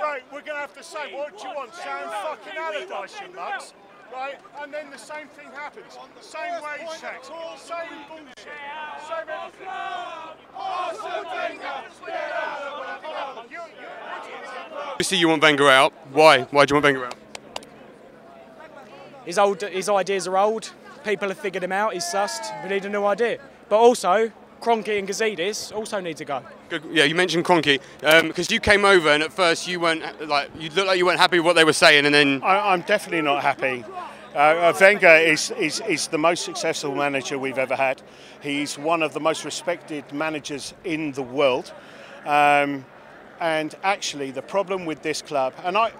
right, we're going to have to say, what do you want? Sam fucking Allardyce, you nuts. Right, and then the same thing happens. Same wage checks, same bullshit, same everything. Obviously, you want Wenger out. Why? Why do you want Wenger out? His ideas are old. People have figured him out. He's sussed. We need a new idea. But also, Kroenke and Gazidis also need to go. Good. Yeah, you mentioned Kroenke because you came over and at first you weren't you looked like you weren't happy with what they were saying, and then I'm definitely not happy. Wenger is the most successful manager we've ever had. He's one of the most respected managers in the world. And actually, the problem with this club, and I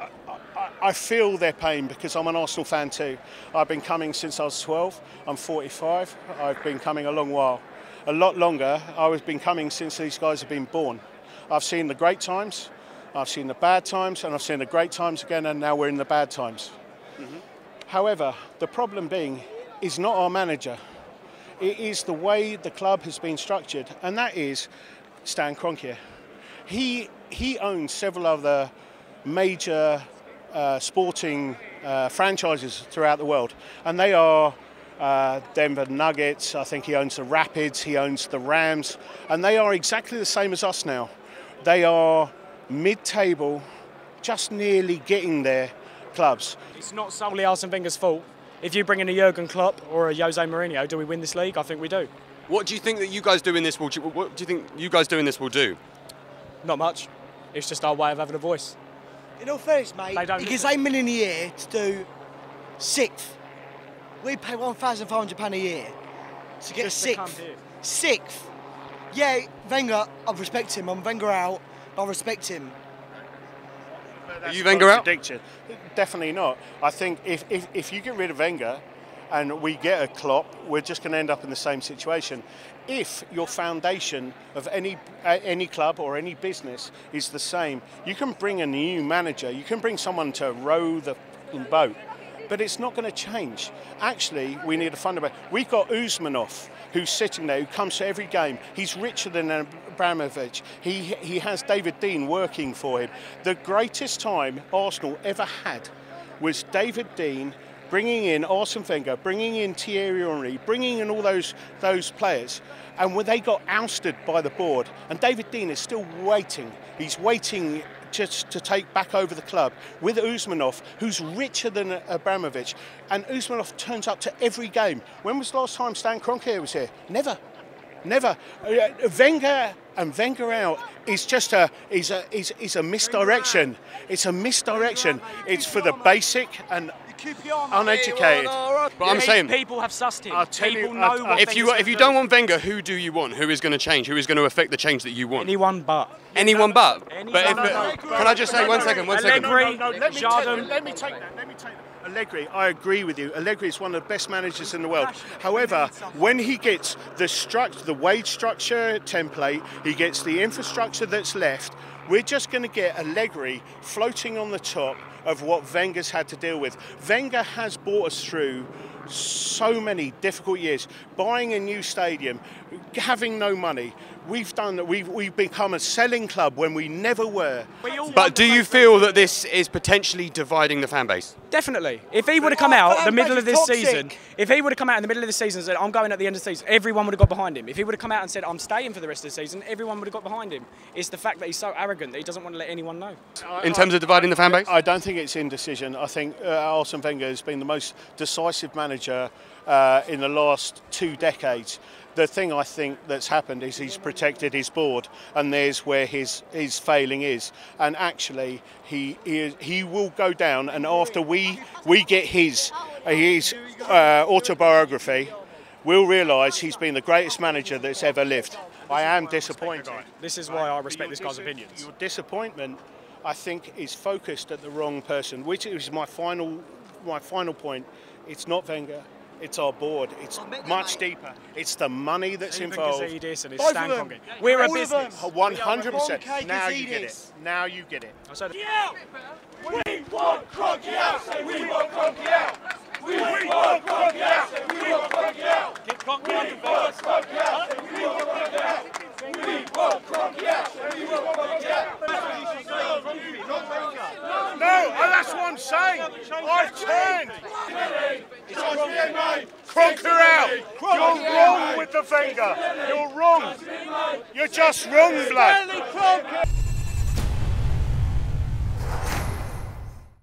feel their pain because I'm an Arsenal fan too. I've been coming since I was 12. I'm 45. I've been coming a long while. A lot longer. I've been coming since these guys have been born. I've seen the great times, I've seen the bad times, and I've seen the great times again, and now we're in the bad times. However, the problem being is not our manager. It is the way the club has been structured, and that is Stan Kroenke. He owns several other major sporting franchises throughout the world, and they are Denver Nuggets. I think he owns the Rapids, he owns the Rams, and they are exactly the same as us now. They are mid-table, just nearly getting there clubs. It's not solely Arsene Wenger's fault. If you bring in a Jurgen Klopp or a Jose Mourinho, do we win this league? I think we do. what do you think that you guys doing this will? What do you think you guys doing this will do? Not much. It's just our way of having a voice. In all fairness, mate, he gets $8 million a year to do sixth. We pay £1,500 a year to get Just sixth. Sixth. Yeah, Wenger, I respect him. I'm Wenger out, but I respect him. Are you Wenger out? Definitely not. I think if you get rid of Wenger and we get a Klopp, we're just going to end up in the same situation. If your foundation of any club or any business is the same, you can bring a new manager, you can bring someone to row the boat, but it's not going to change. Actually, we need a fundamental. We've got Usmanov, who's sitting there, who comes to every game. He's richer than Abramovich. He has David Dean working for him. The greatest time Arsenal ever had was David Dean bringing in Arsene Wenger, bringing in Thierry Henry, bringing in all those players, and when they got ousted by the board, and David Dean is still waiting. He's waiting just to take back over the club with Usmanov, who's richer than Abramovich, and Usmanov turns up to every game. When was the last time Stan Kroenke was here? Never. Never. Wenger and Wenger out is just a misdirection. It's a misdirection. It's for the basic and uneducated. But I'm saying people have sussed him. People know what if you don't want Wenger, who do you want? Who is going to change? Who is going to affect the change that you want? Anyone but. Anyone but. Anyone but can I just say one second? Allegri, Let me take that. Allegri, I agree with you. Allegri is one of the best managers in the world. However, when he gets the wage structure template, he gets the infrastructure that's left, we're just going to get Allegri floating on the top of what Wenger's had to deal with. Wenger has brought us through so many difficult years, buying a new stadium, having no money. We've become a selling club when we never were. But do you feel that this is potentially dividing the fan base? Definitely. If he would have come out the middle of this season, and said, I'm going at the end of the season, everyone would have got behind him. If he would have come out and said, I'm staying for the rest of the season, everyone would have got behind him. It's the fact that he's so arrogant that he doesn't want to let anyone know. In terms of dividing the fan base? I don't think it's indecision. I think Arsene Wenger has been the most decisive manager in the last 2 decades. The thing I think that's happened is he's protected his board, and there's where his failing is. And actually, he will go down. And after we get his autobiography, we'll realise he's been the greatest manager that's ever lived. I am disappointed. This is why I respect this guy's opinions. Your disappointment, I think, is focused at the wrong person, which is my final point. It's not Wenger. It's our board. It's much deeper. It's the money that's involved. We're a business. 100%. Now you get it. Now you get it. We want Kroenke out. Say we want Kroenke out. We want Kroenke out. Say we want Kroenke out. Get Kroenke out. We want Kroenke out. Say we want Kroenke out. We want Kroenke out. Say we want Kroenke out. saying. I've turned. Kroenke out. You're wrong with the Wenger. You're wrong. You're just wrong, blood.